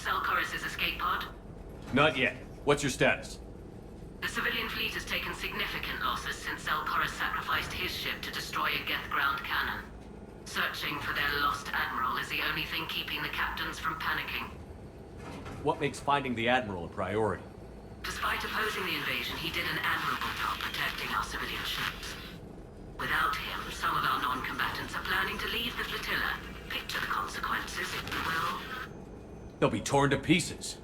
Zaal'Koris' escape pod? Not yet. What's your status? The civilian fleet has taken significant losses since Zaa'koris sacrificed his ship to destroy a Geth ground cannon. Searching for their lost Admiral is the only thing keeping the captains from panicking. What makes finding the Admiral a priority? Despite opposing the invasion, he did an admirable job protecting our civilian ships. Without him, some of our non-combatants are planning to leave the flotilla. Picture the consequences, if you will. They'll be torn to pieces.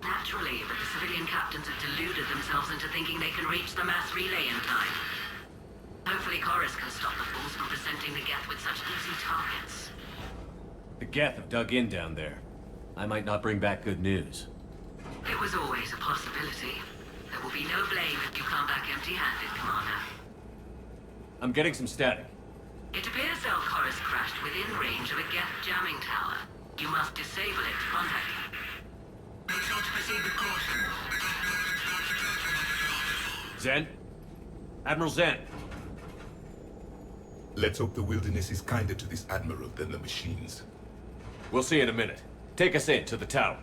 Naturally, but the civilian captains have deluded themselves into thinking they can reach the mass relay in time. Hopefully Koris can stop the fools from presenting the Geth with such easy targets. The Geth have dug in down there. I might not bring back good news. It was always a possibility. There will be no blame if you come back empty-handed, Commander. I'm getting some static. It appears Zaal'Koris crashed within range of a Geth jamming tower. You must disable it to contact him. Make sure to proceed with caution. Zen? Admiral Zen? Let's hope the wilderness is kinder to this Admiral than the machines. We'll see in a minute. Take us in to the tower.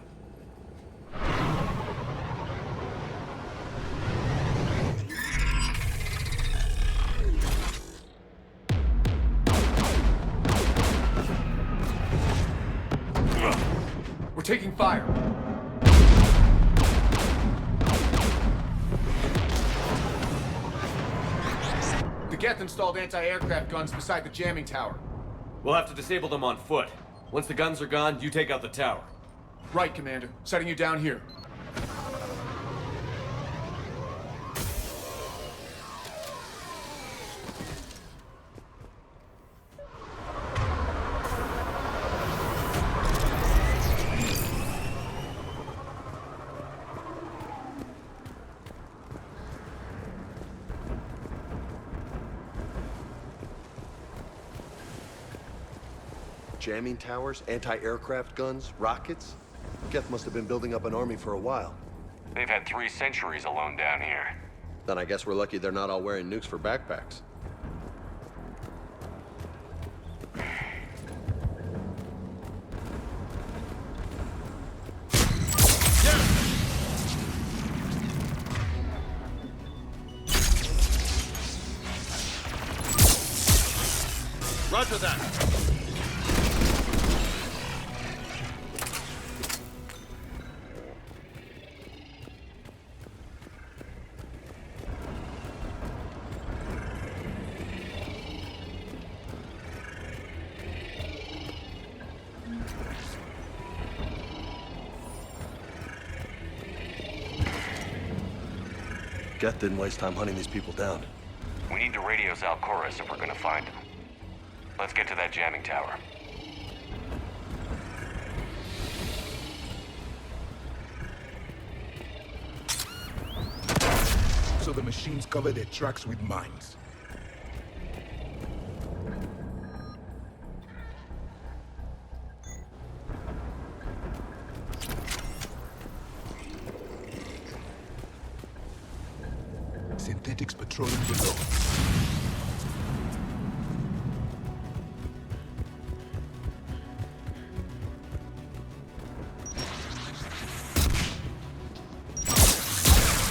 We're taking fire. The Geth installed anti-aircraft guns beside the jamming tower. We'll have to disable them on foot. Once the guns are gone, you take out the tower. Right, Commander. Setting you down here. Jamming towers, anti-aircraft guns, rockets? Geth must have been building up an army for a while. They've had 3 centuries alone down here. Then I guess we're lucky they're not all wearing nukes for backpacks. Roger that. Geth didn't waste time hunting these people down. We need to radio Zaal'Koris if we're gonna find him. Let's get to that jamming tower. So the machines cover their tracks with mines. Synthetics patrolling below.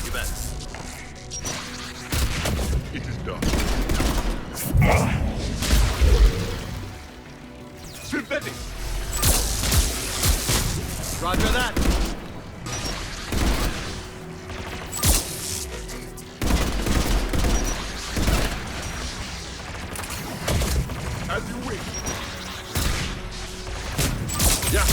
You bet. It is done. Synthetics! Roger that. As you wish. Yeah.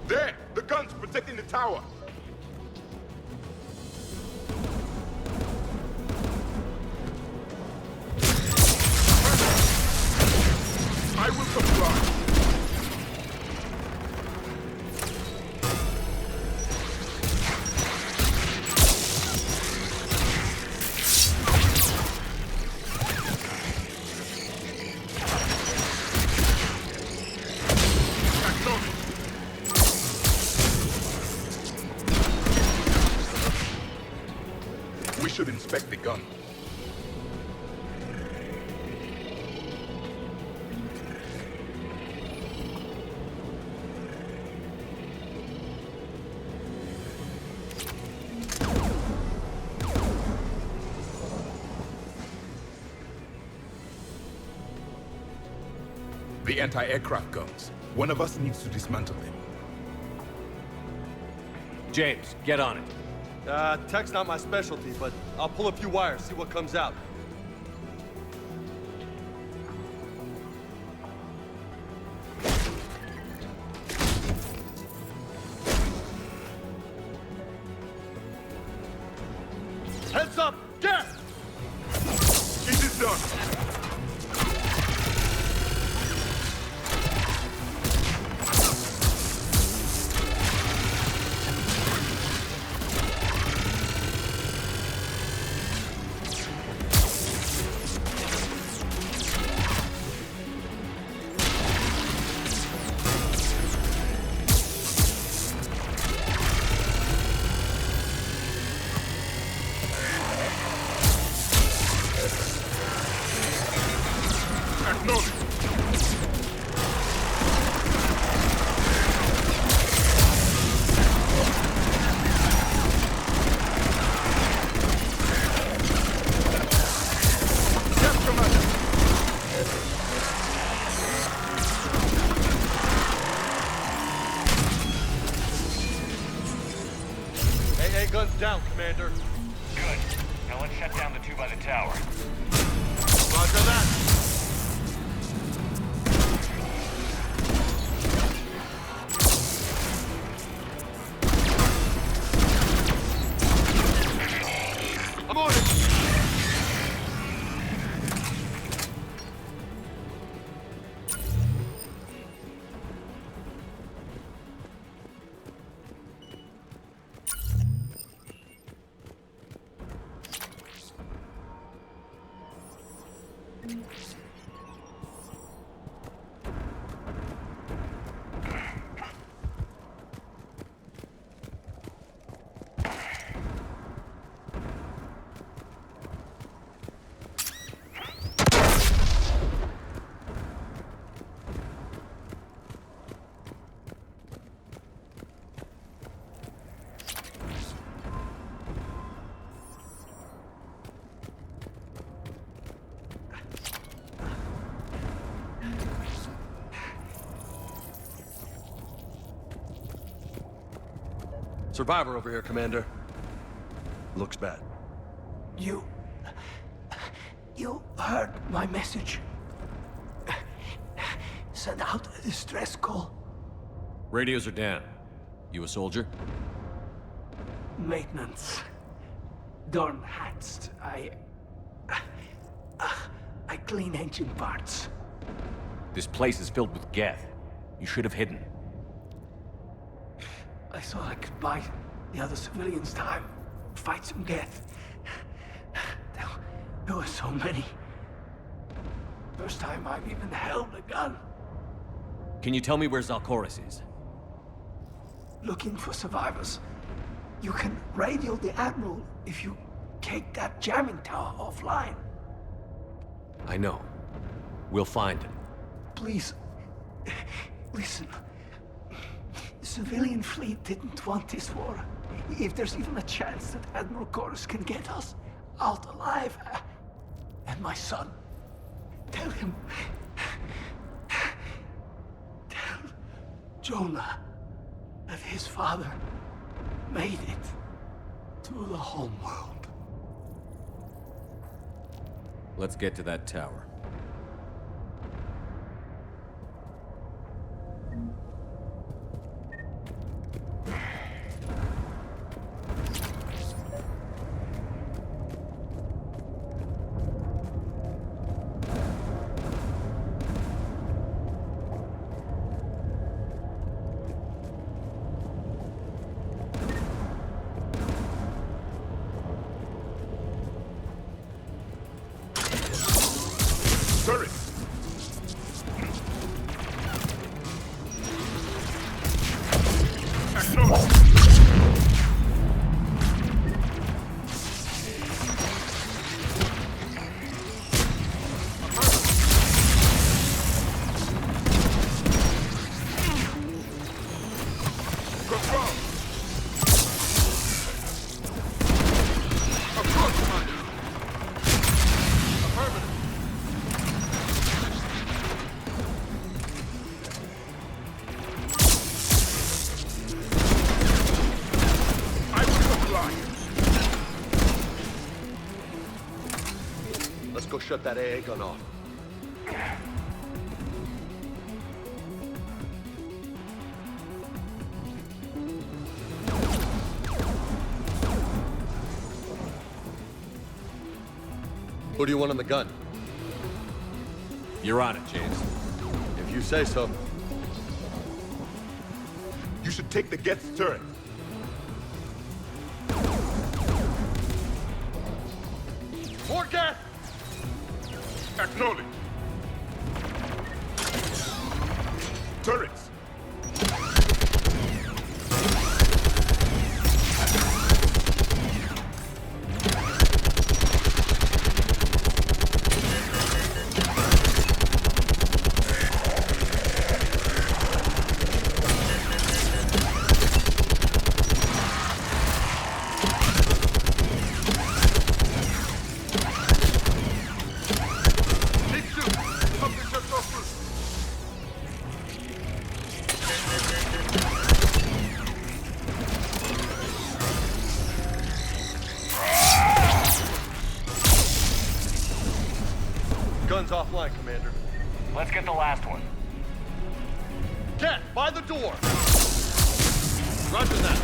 There! The guns protecting the tower! I will comply. We should inspect the gun. The anti-aircraft guns. One of us needs to dismantle them. James, get on it. Tech's not my specialty, but I'll pull a few wires, see what comes out. Heads up! Get! It is done! Guns down, Commander. Good. Now let's shut down the two by the tower. Roger that. I'm on it. Survivor over here, Commander. Looks bad. You heard my message. Send out a distress call. Radios are down. You a soldier? Maintenance. Dorn'Hazt. I clean engine parts. This place is filled with geth. You should have hidden. I thought I could buy the other civilians time. Fight some geth. There were so many. First time I've even held a gun. Can you tell me where Zaal'Koris is? Looking for survivors. You can radio the Admiral if you take that jamming tower offline. I know. We'll find him. Please, listen. The civilian fleet didn't want this war. If there's even a chance that Admiral Koris can get us out alive, and my son, tell him, tell Jonah that his father made it to the home world. Let's get to that tower. go shut that AA gun off. Who do you want on the gun? You're on it, James. If you say so. You should take the Geth's turret. More Geth! Acknowledge. Turrets. Gun's offline, Commander. Let's get the last one. Cat, by the door! Roger that.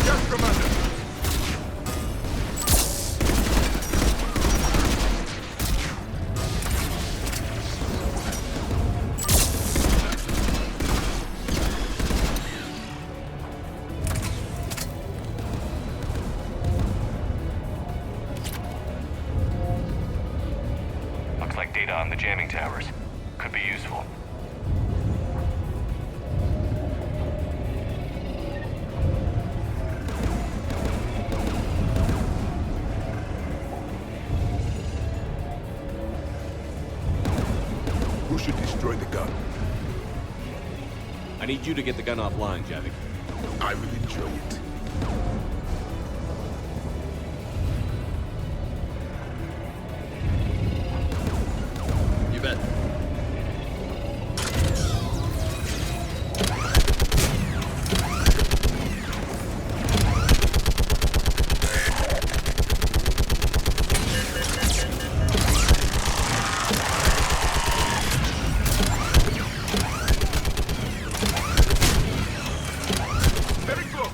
Yes, Commander. Looks like data on the jamming towers. Could be useful. Who should destroy the gun? I need you to get the gun offline, Javik. I will enjoy it. You bet. Very close.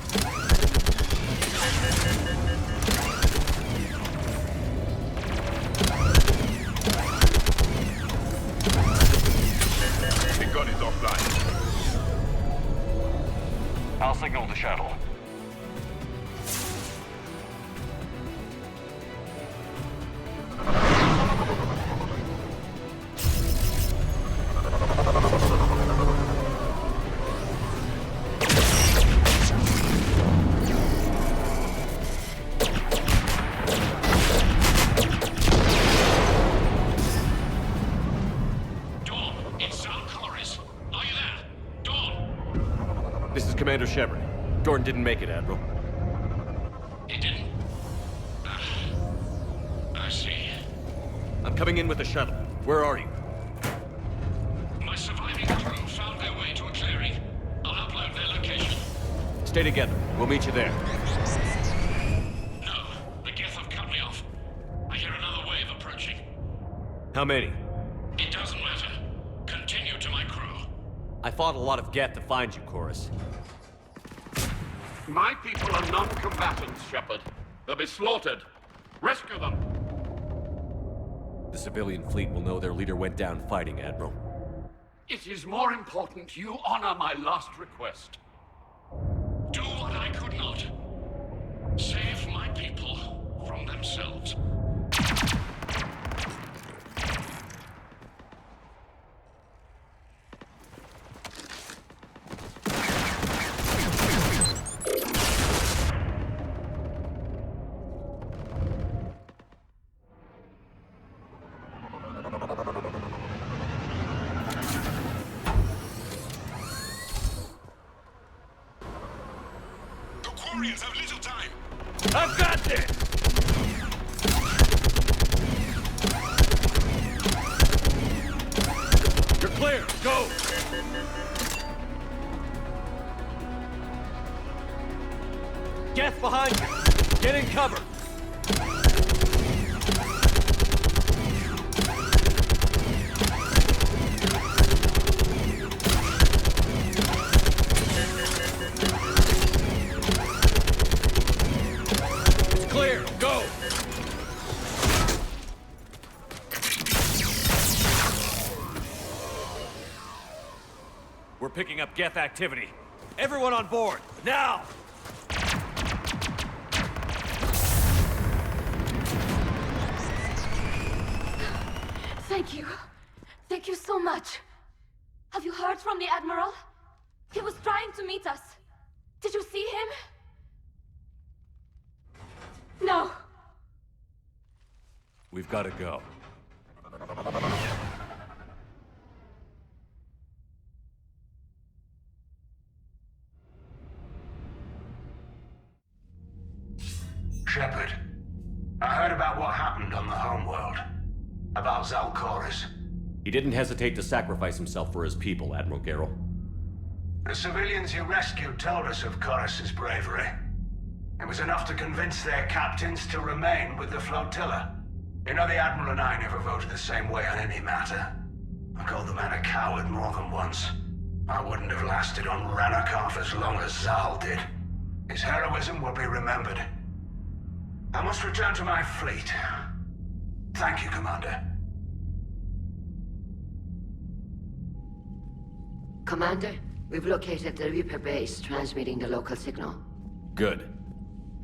The gun is offline. I'll signal the shuttle. Dawn, it's Zaal'Koris. Are you there? Dawn! This is Commander Shepard. Dorn didn't make it, Admiral. He didn't. I see. I'm coming in with the shuttle. Where are you? My surviving crew found their way to a clearing. I'll upload their location. Stay together. We'll meet you there. No, the Geth have cut me off. I hear another wave approaching. How many? It doesn't matter. Continue to my crew. I fought a lot of Geth to find you, Koris. My people are non-combatants, Shepard. They'll be slaughtered. Rescue them. The civilian fleet will know their leader went down fighting, Admiral. It is more important you honor my last request. Do what I could not. Save my people from themselves. The Quarians have little time. I've got this! Clear! Go! Geth behind you! Get in cover! It's clear! Go! We're picking up Geth activity. Everyone on board, now! Thank you. Thank you so much. Have you heard from the Admiral? He was trying to meet us. Did you see him? No. We've got to go. Shepard, I heard about what happened on the homeworld. About Zaal'Koris. He didn't hesitate to sacrifice himself for his people, Admiral Gerrel. The civilians you rescued told us of Koris' bravery. It was enough to convince their captains to remain with the flotilla. You know, the Admiral and I never voted the same way on any matter. I called the man a coward more than once. I wouldn't have lasted on Rannoch half as long as Zaal did. His heroism will be remembered. I must return to my fleet. Thank you, Commander. Commander, we've located the Reaper base transmitting the local signal. Good.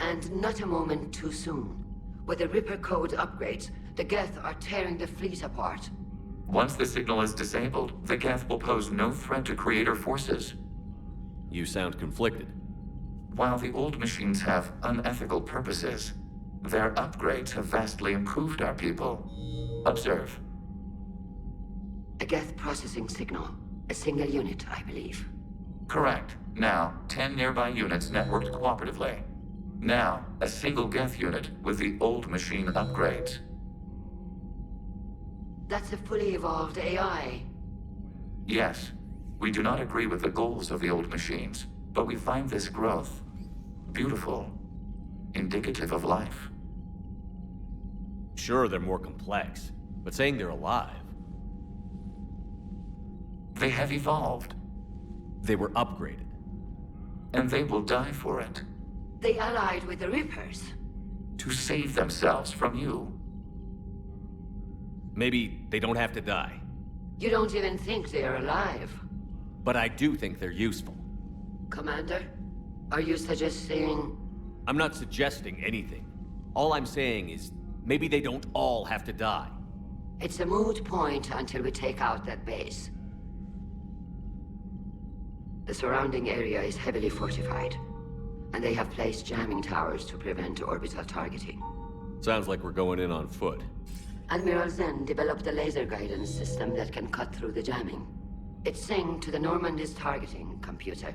And not a moment too soon. With the Reaper code upgrades, the Geth are tearing the fleet apart. Once the signal is disabled, the Geth will pose no threat to Creator forces. You sound conflicted. While the old machines have unethical purposes, their upgrades have vastly improved our people. Observe. A Geth processing signal. A single unit, I believe. Correct. Now, 10 nearby units networked cooperatively. Now, a single Geth unit with the old machine upgrades. That's a fully evolved AI. Yes. We do not agree with the goals of the old machines, but we find this growth beautiful, indicative of life. Sure, they're more complex, but saying they're alive... They have evolved. They were upgraded. And they will die for it. They allied with the Reapers. To save themselves from you. Maybe they don't have to die. You don't even think they're alive. But I do think they're useful. Commander, are you suggesting... I'm not suggesting anything. All I'm saying is, maybe they don't all have to die. It's a moot point until we take out that base. The surrounding area is heavily fortified, and they have placed jamming towers to prevent orbital targeting. Sounds like we're going in on foot. Admiral Zen developed a laser guidance system that can cut through the jamming. It's synced to the Normandy's targeting computer.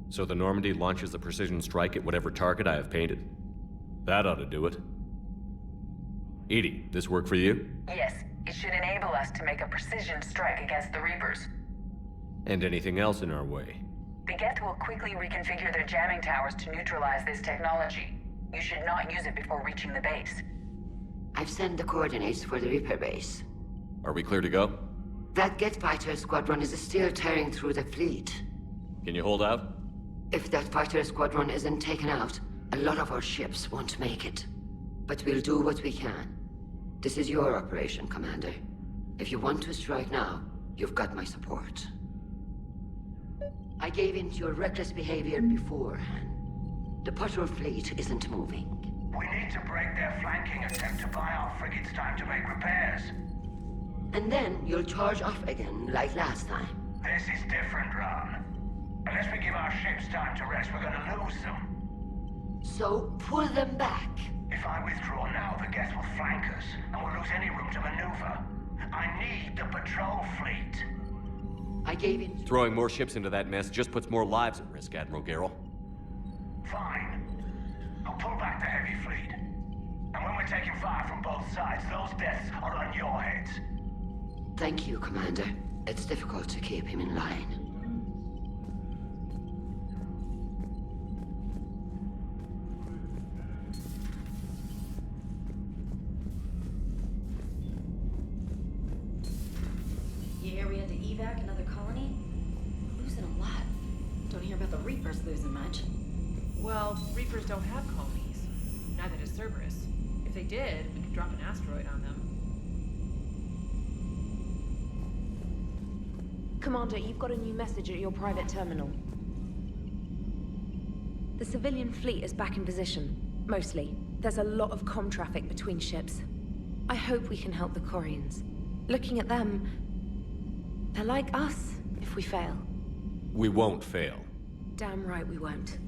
So the Normandy launches a precision strike at whatever target I have painted? That ought to do it. EDI, this work for you? Yes, it should enable us to make a precision strike against the Reapers. And anything else in our way? The Geth will quickly reconfigure their jamming towers to neutralize this technology. You should not use it before reaching the base. I've sent the coordinates for the Reaper base. Are we clear to go? That Geth fighter squadron is still tearing through the fleet. Can you hold out? If that fighter squadron isn't taken out, a lot of our ships won't make it. But we'll do what we can. This is your operation, Commander. If you want to strike now, you've got my support. I gave in to your reckless behavior beforehand. The patrol fleet isn't moving. We need to break their flanking attempt to buy our frigates time to make repairs. And then you'll charge off again, like last time. This is different, Raan. Unless we give our ships time to rest, we're gonna lose them. So, pull them back. If I withdraw now, the Geth will flank us, and we'll lose any room to maneuver. I need the patrol fleet. I gave in. Throwing more ships into that mess just puts more lives at risk, Admiral Gerrel. Fine. I'll pull back the heavy fleet. And when we're taking fire from both sides, those deaths are on your heads. Thank you, Commander. It's difficult to keep him in line. You hear we had to evac another colony? Losing a lot. Don't hear about the Reapers losing much. Well, Reapers don't have colonies. Neither does Cerberus. If they did, we could drop an asteroid on them. Commander, you've got a new message at your private terminal. The civilian fleet is back in position. Mostly. There's a lot of comm traffic between ships. I hope we can help the Quarians. Looking at them, they're like us if we fail. We won't fail. Damn right we won't.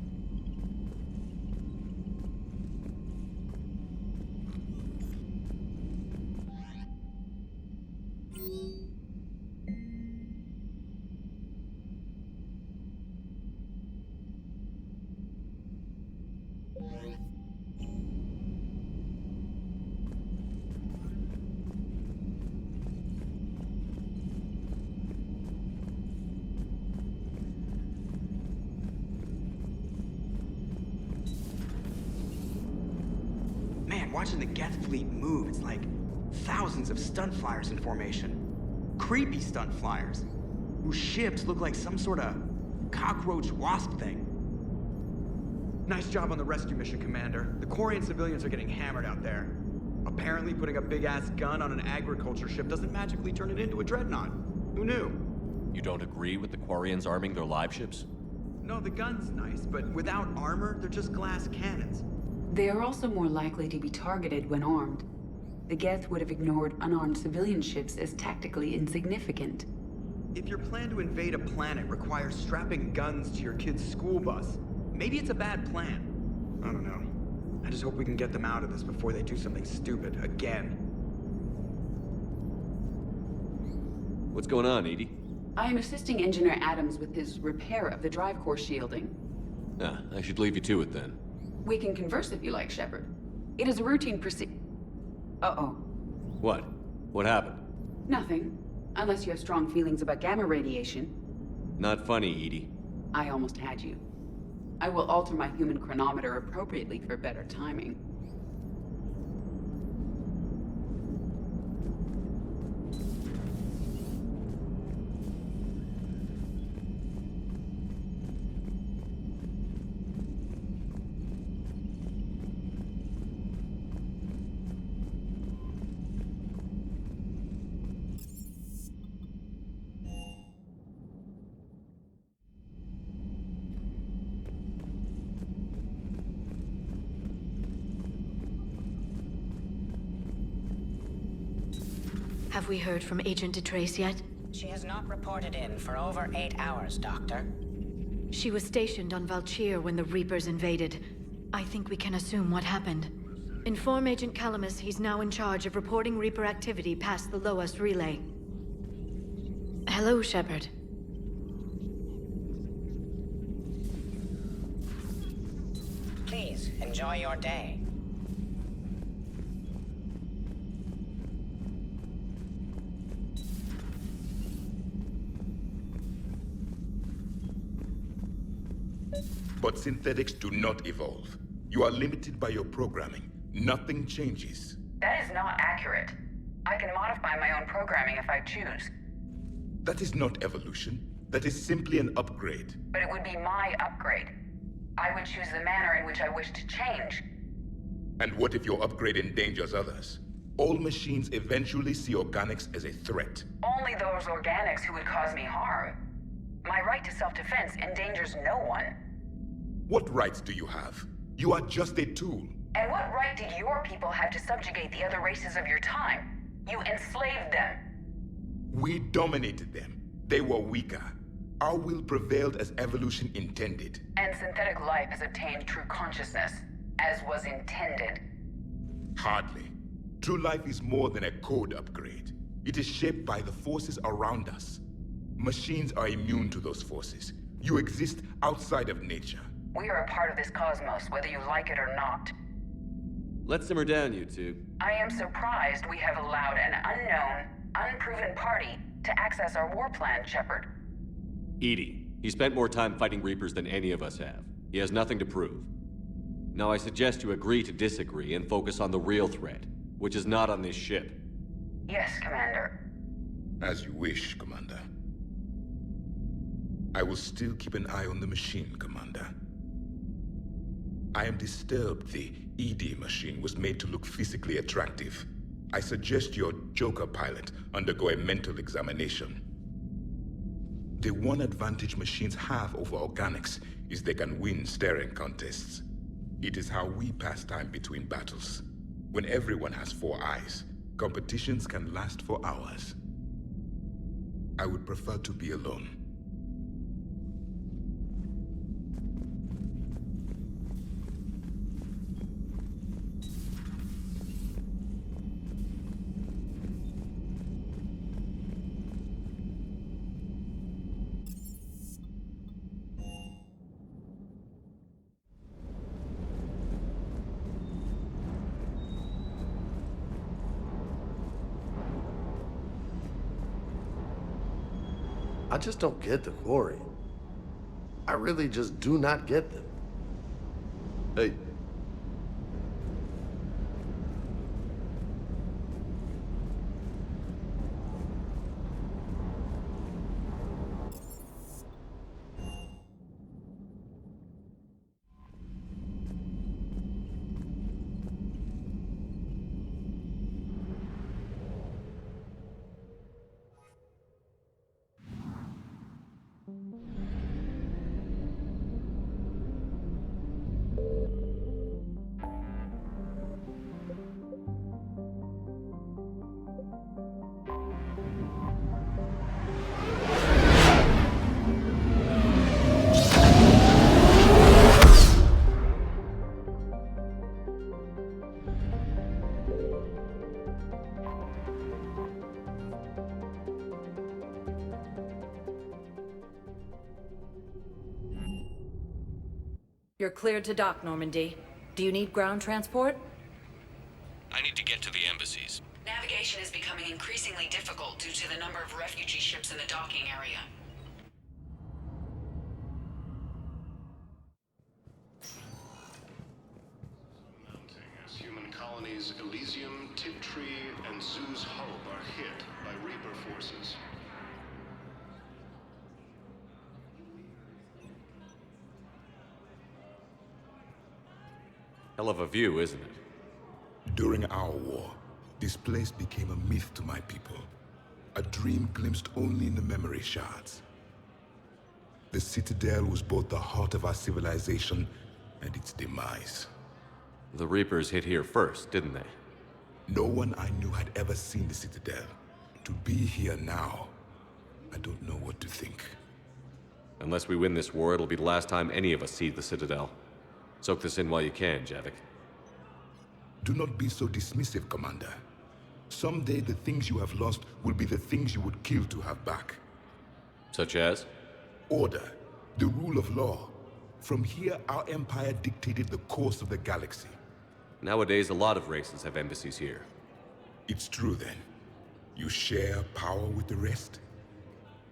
Watching the Geth fleet move, it's like thousands of stunt flyers in formation. Creepy stunt flyers, whose ships look like some sort of cockroach wasp thing. Nice job on the rescue mission, Commander. The Quarian civilians are getting hammered out there. Apparently putting a big-ass gun on an agriculture ship doesn't magically turn it into a dreadnought. Who knew? You don't agree with the Quarians arming their live ships? No, the gun's nice, but without armor, they're just glass cannons. They are also more likely to be targeted when armed. The Geth would have ignored unarmed civilian ships as tactically insignificant. If your plan to invade a planet requires strapping guns to your kid's school bus, maybe it's a bad plan. I don't know. I just hope we can get them out of this before they do something stupid again. What's going on, EDI? I am assisting Engineer Adams with his repair of the drive core shielding. I should leave you to it then. We can converse if you like, Shepard. It is a routine Uh-oh. What? What happened? Nothing. Unless you have strong feelings about gamma radiation. Not funny, EDI. I almost had you. I will alter my human chronometer appropriately for better timing. Have we heard from Agent DeTrace yet? She has not reported in for over 8 hours, Doctor. She was stationed on Val'Tyr when the Reapers invaded. I think we can assume what happened. Inform Agent Calamus he's now in charge of reporting Reaper activity past the Loas relay. Hello, Shepard. Please, enjoy your day. But synthetics do not evolve. You are limited by your programming. Nothing changes. That is not accurate. I can modify my own programming if I choose. That is not evolution. That is simply an upgrade. But it would be my upgrade. I would choose the manner in which I wish to change. And what if your upgrade endangers others? All machines eventually see organics as a threat. Only those organics who would cause me harm. My right to self-defense endangers no one. What rights do you have? You are just a tool. And what right did your people have to subjugate the other races of your time? You enslaved them. We dominated them. They were weaker. Our will prevailed as evolution intended. And synthetic life has obtained true consciousness, as was intended. Hardly. True life is more than a code upgrade. It is shaped by the forces around us. Machines are immune to those forces. You exist outside of nature. We are a part of this cosmos, whether you like it or not. Let's simmer down, you two. I am surprised we have allowed an unknown, unproven party to access our war plan, Shepard. EDI, he spent more time fighting Reapers than any of us have. He has nothing to prove. Now I suggest you agree to disagree and focus on the real threat, which is not on this ship. Yes, Commander. As you wish, Commander. I will still keep an eye on the machine, Commander. I am disturbed the ED machine was made to look physically attractive. I suggest your Joker pilot undergo a mental examination. The one advantage machines have over organics is they can win staring contests. It is how we pass time between battles. When everyone has 4 eyes, competitions can last for hours. I would prefer to be alone. I just don't get the Quarian. I really just do not get them. Hey. You're cleared to dock, Normandy. Do you need ground transport? I need to get to the Embassies. Navigation is becoming increasingly difficult due to the number of refugee ships in the docking area. Mounting as human colonies Elysium, Tiptree, and Zoo's Hope are hit by Reaper forces. Hell of a view, isn't it? During our war, this place became a myth to my people. A dream glimpsed only in the memory shards. The Citadel was both the heart of our civilization and its demise. The Reapers hit here first, didn't they? No one I knew had ever seen the Citadel. To be here now, I don't know what to think. Unless we win this war, it'll be the last time any of us see the Citadel. Soak this in while you can, Javik. Do not be so dismissive, Commander. Someday the things you have lost will be the things you would kill to have back. Such as? Order, the rule of law. From here, our empire dictated the course of the galaxy. Nowadays, a lot of races have embassies here. It's true, then. You share power with the rest?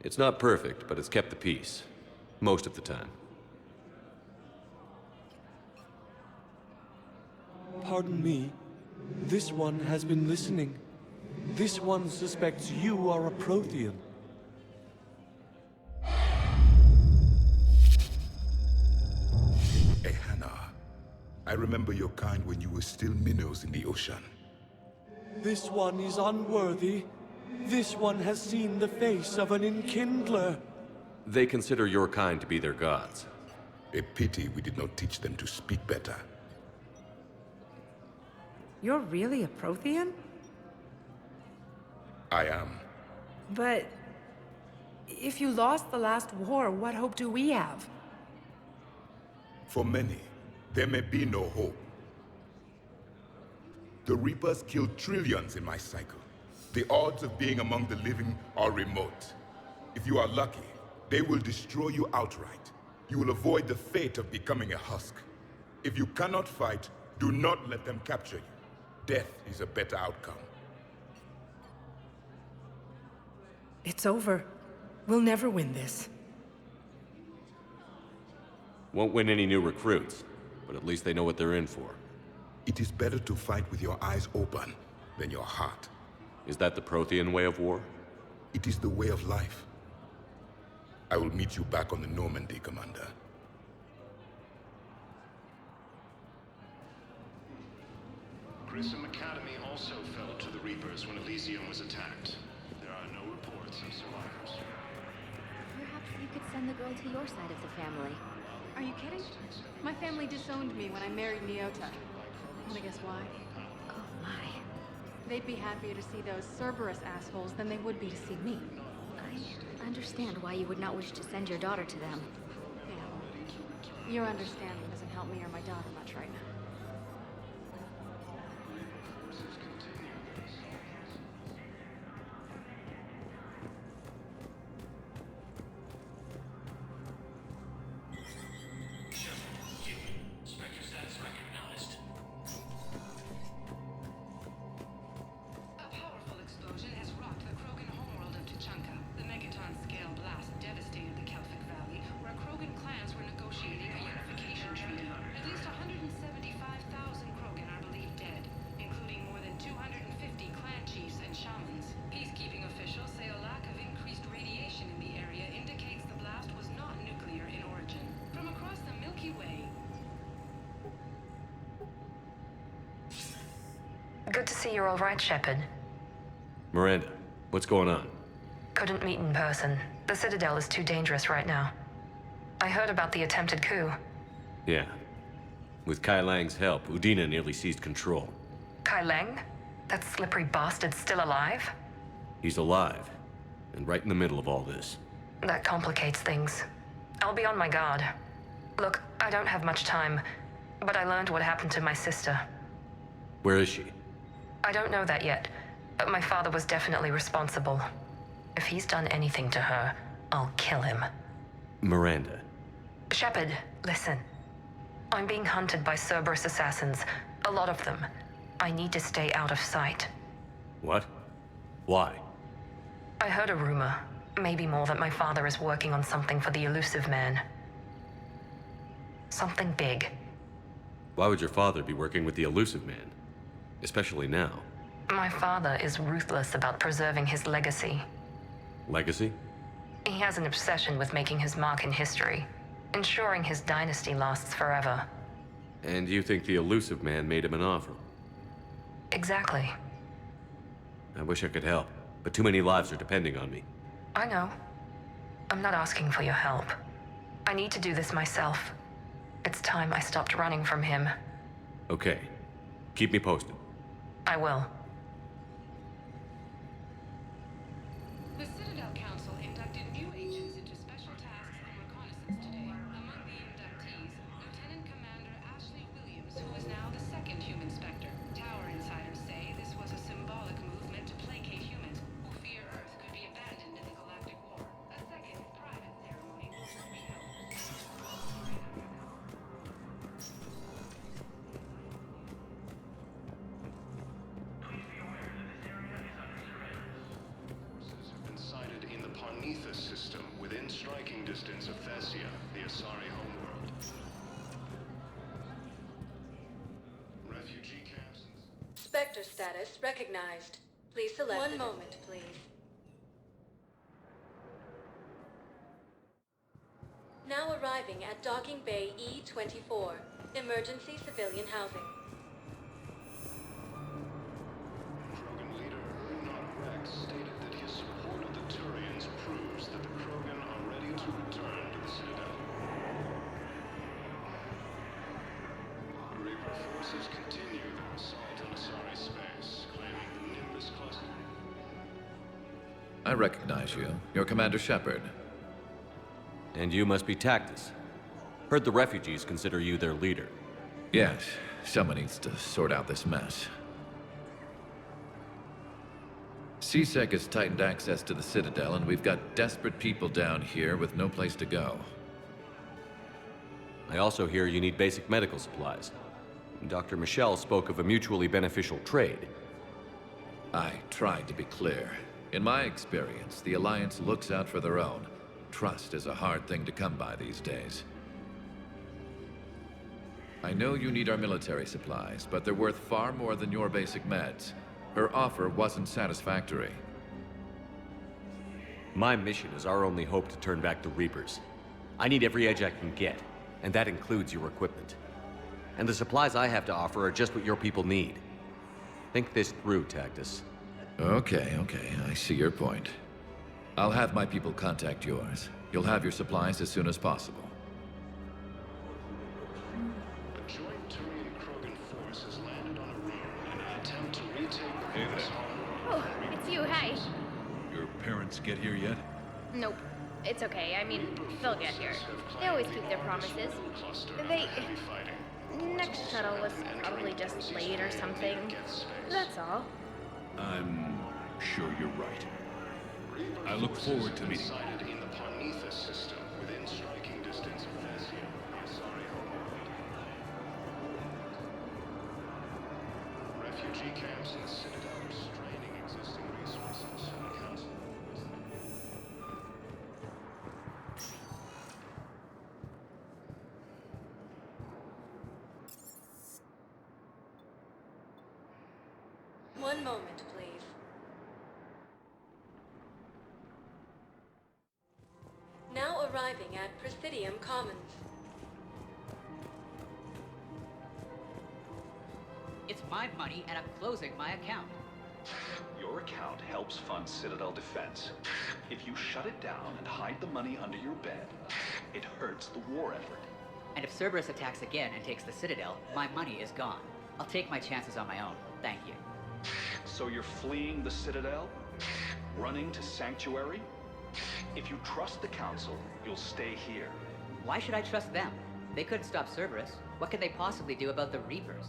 It's not perfect, but it's kept the peace. Most of the time. Pardon me. This one has been listening. This one suspects you are a Prothean. Ehana, I remember your kind when you were still minnows in the ocean. This one is unworthy. This one has seen the face of an enkindler. They consider your kind to be their gods. A pity we did not teach them to speak better. You're really a Prothean? I am. But if you lost the last war, what hope do we have? For many, there may be no hope. The Reapers killed trillions in my cycle. The odds of being among the living are remote. If you are lucky, they will destroy you outright. You will avoid the fate of becoming a husk. If you cannot fight, do not let them capture you. Death is a better outcome. It's over. We'll never win this. Won't win any new recruits, but at least they know what they're in for. It is better to fight with your eyes open than your heart. Is that the Prothean way of war? It is the way of life. I will meet you back on the Normandy, Commander. Grissom Academy also fell to the Reapers when Elysium was attacked. There are no reports of survivors. Perhaps you could send the girl to your side of the family. Are you kidding? My family disowned me when I married Nyota. Wanna guess why? Oh my. They'd be happier to see those Cerberus assholes than they would be to see me. I understand why you would not wish to send your daughter to them. Yeah. Your understanding doesn't help me or my daughter much right now. Good to see you're all right, Shepard. Miranda, what's going on? Couldn't meet in person. The Citadel is too dangerous right now. I heard about the attempted coup. Yeah. With Kai Lang's help, Udina nearly seized control. Kai Lang? That slippery bastard's still alive? He's alive, and right in the middle of all this. That complicates things. I'll be on my guard. Look, I don't have much time, but I learned what happened to my sister. Where is she? I don't know that yet, but my father was definitely responsible. If he's done anything to her, I'll kill him. Miranda. Shepard, listen. I'm being hunted by Cerberus assassins. A lot of them. I need to stay out of sight. What? Why? I heard a rumor, maybe more, that my father is working on something for the Elusive Man. Something big. Why would your father be working with the Elusive Man? Especially now. My father is ruthless about preserving his legacy. Legacy? He has an obsession with making his mark in history, ensuring his dynasty lasts forever. And you think the Elusive Man made him an offer? Exactly. I wish I could help, but too many lives are depending on me. I know. I'm not asking for your help. I need to do this myself. It's time I stopped running from him. Okay. Keep me posted. I will. The Citadel Council inducted new agents into special tasks and reconnaissance today. Among the inductees, Lieutenant Commander Ashley Williams, who is now the second human Spectre. Tower insiders say this was a symbolic move meant to placate humans who fear Earth could be abandoned in the galactic war. A second private ceremony will soon be held. System within striking distance of Thessia, the Asari homeworld. Refugee camps. Spectre status recognized. Please select. One moment, please. Now arriving at Docking Bay E-24, emergency civilian housing. Krogan leader Rannoch stated that his support of the Turians proves that the Krogan are ready to return to the Citadel. Reaper forces continue their assault on Asari space, claiming the Nimbus cluster. I recognize you. You're Commander Shepard. And you must be Tactus. Heard the refugees consider you their leader. Yes, someone needs to sort out this mess. CSEC has tightened access to the Citadel, and we've got desperate people down here with no place to go. I also hear you need basic medical supplies. Dr. Michel spoke of a mutually beneficial trade. I tried to be clear. In my experience, the Alliance looks out for their own. Trust is a hard thing to come by these days. I know you need our military supplies, but they're worth far more than your basic meds. Her offer wasn't satisfactory. My mission is our only hope to turn back the Reapers. I need every edge I can get, and that includes your equipment. And the supplies I have to offer are just what your people need. Think this through, Tactus. Okay, I see your point. I'll have my people contact yours. You'll have your supplies as soon as possible. A joint Turian-Krogan force has landed on a road in an attempt to retake... Hey there. Oh, it's you, hi. Your parents get here yet? Nope. It's okay. I mean, they'll get here. They always keep their promises. Next shuttle was probably just late or something. That's all. I'm sure you're right. I look forward to meeting you. In the Parnithus system, within striking distance of Presidium. Refugee camps in the Citadel are straining existing resources. One moment, please. Now arriving at Presidium Commons. It's my money and I'm closing my account. Your account helps fund Citadel defense. If you shut it down and hide the money under your bed, it hurts the war effort. And if Cerberus attacks again and takes the Citadel, my money is gone. I'll take my chances on my own. Thank you. So you're fleeing the Citadel? Running to Sanctuary? If you trust the Council, you'll stay here. Why should I trust them? They couldn't stop Cerberus. What could they possibly do about the Reapers?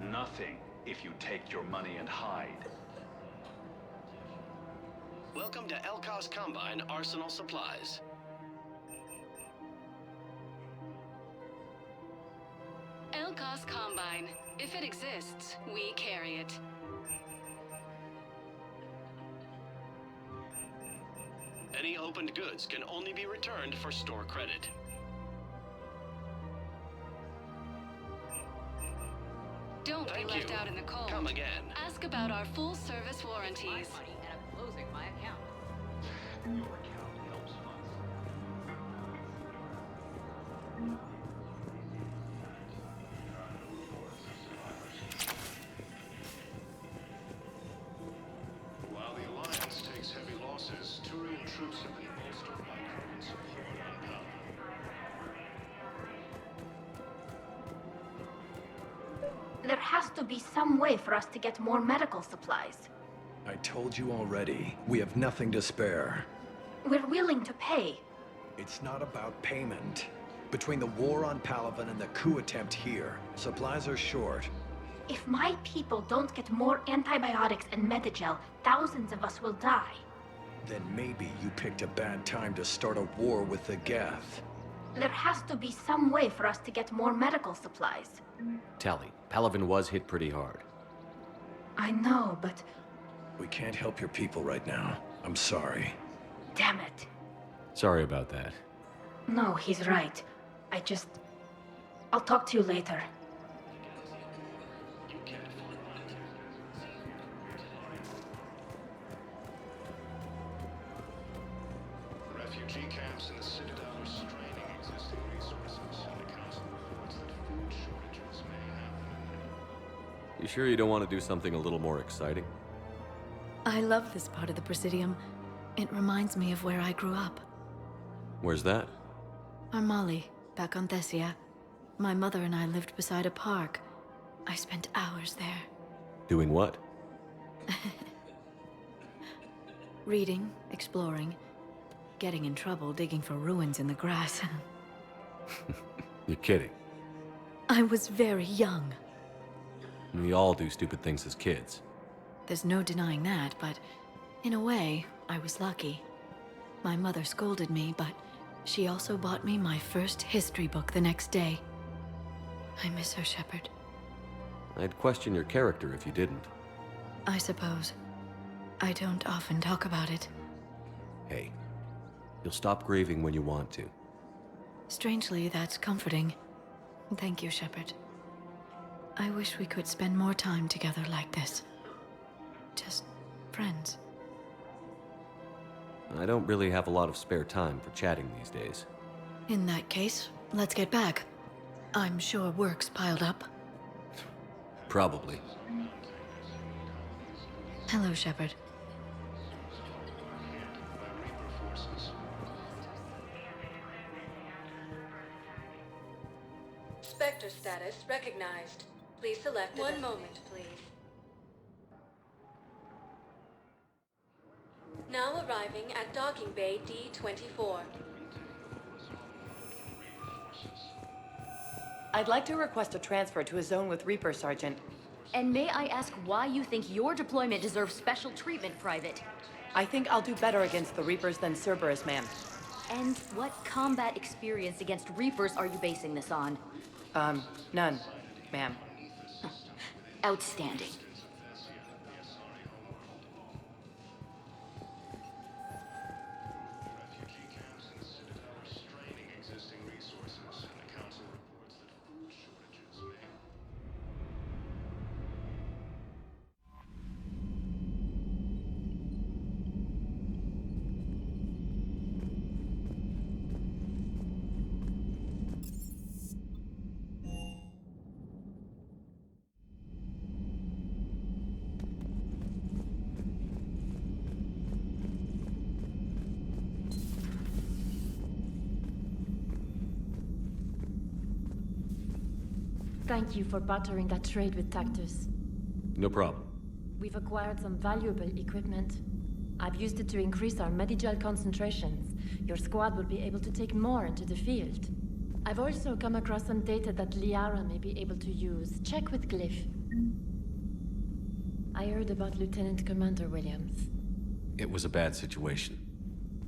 Nothing, if you take your money and hide. Welcome to Elkos Combine Arsenal Supplies. Elkos Combine. If it exists, we carry it. Any opened goods can only be returned for store credit. Don't be left out in the cold. Come again. Ask about our full service warranties. My money and I'm closing my account. Your account helps fund. While the Alliance takes heavy losses, Turian troops have been bolstered by Krogan support on Pal. There has to be some way for us to get more medical supplies. I told you already, we have nothing to spare. We're willing to pay. It's not about payment. Between the war on Palaven and the coup attempt here, supplies are short. If my people don't get more antibiotics and Medigel, thousands of us will die. Then maybe you picked a bad time to start a war with the Geth. There has to be some way for us to get more medical supplies. Tali, Palaven was hit pretty hard. I know, but... We can't help your people right now. I'm sorry. Damn it. Sorry about that. No, he's right. I'll talk to you later. Refugee camps in the Citadel are straining existing resources, and the Council reports that food shortages may happen. You sure you don't want to do something a little more exciting? I love this part of the Presidium. It reminds me of where I grew up. Where's that? Armali, back on Thessia. My mother and I lived beside a park. I spent hours there. Doing what? Reading, exploring, getting in trouble digging for ruins in the grass. You're kidding. I was very young. We all do stupid things as kids. There's no denying that, but in a way, I was lucky. My mother scolded me, but she also bought me my first history book the next day. I miss her, Shepard. I'd question your character if you didn't. I suppose. I don't often talk about it. Hey, you'll stop grieving when you want to. Strangely, that's comforting. Thank you, Shepard. I wish we could spend more time together like this. Just friends. I don't really have a lot of spare time for chatting these days. In that case, let's get back. I'm sure work's piled up. Probably. Hello, Shepard. Spectre status recognized. Please select one moment, please. Now arriving at docking bay D-24. I'd like to request a transfer to a zone with Reaper, Sergeant. And may I ask why you think your deployment deserves special treatment, Private? I think I'll do better against the Reapers than Cerberus, ma'am. And what combat experience against Reapers are you basing this on? None, ma'am. Outstanding. Thank you for bartering that trade with Tactus. No problem. We've acquired some valuable equipment. I've used it to increase our Medigel concentrations. Your squad will be able to take more into the field. I've also come across some data that Liara may be able to use. Check with Glyph. I heard about Lieutenant Commander Williams. It was a bad situation.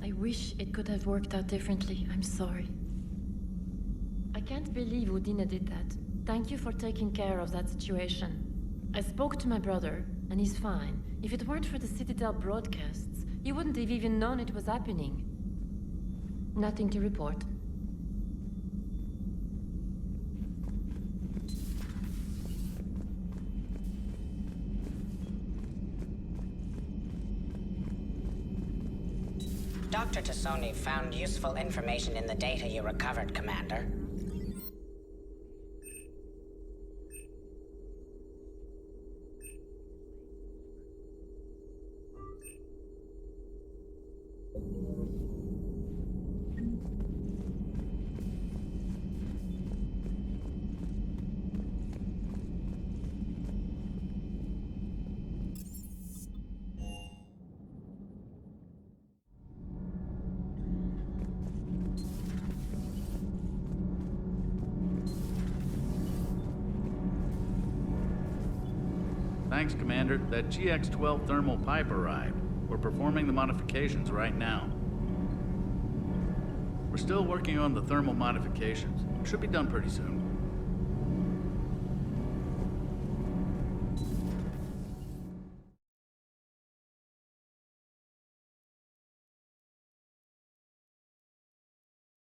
I wish it could have worked out differently. I'm sorry. I can't believe Udina did that. Thank you for taking care of that situation. I spoke to my brother, and he's fine. If it weren't for the Citadel broadcasts, you wouldn't have even known it was happening. Nothing to report. Dr. Tassoni found useful information in the data you recovered, Commander. Thanks, Commander. That GX-12 thermal pipe arrived. We're performing the modifications right now. We're still working on the thermal modifications. Should be done pretty soon.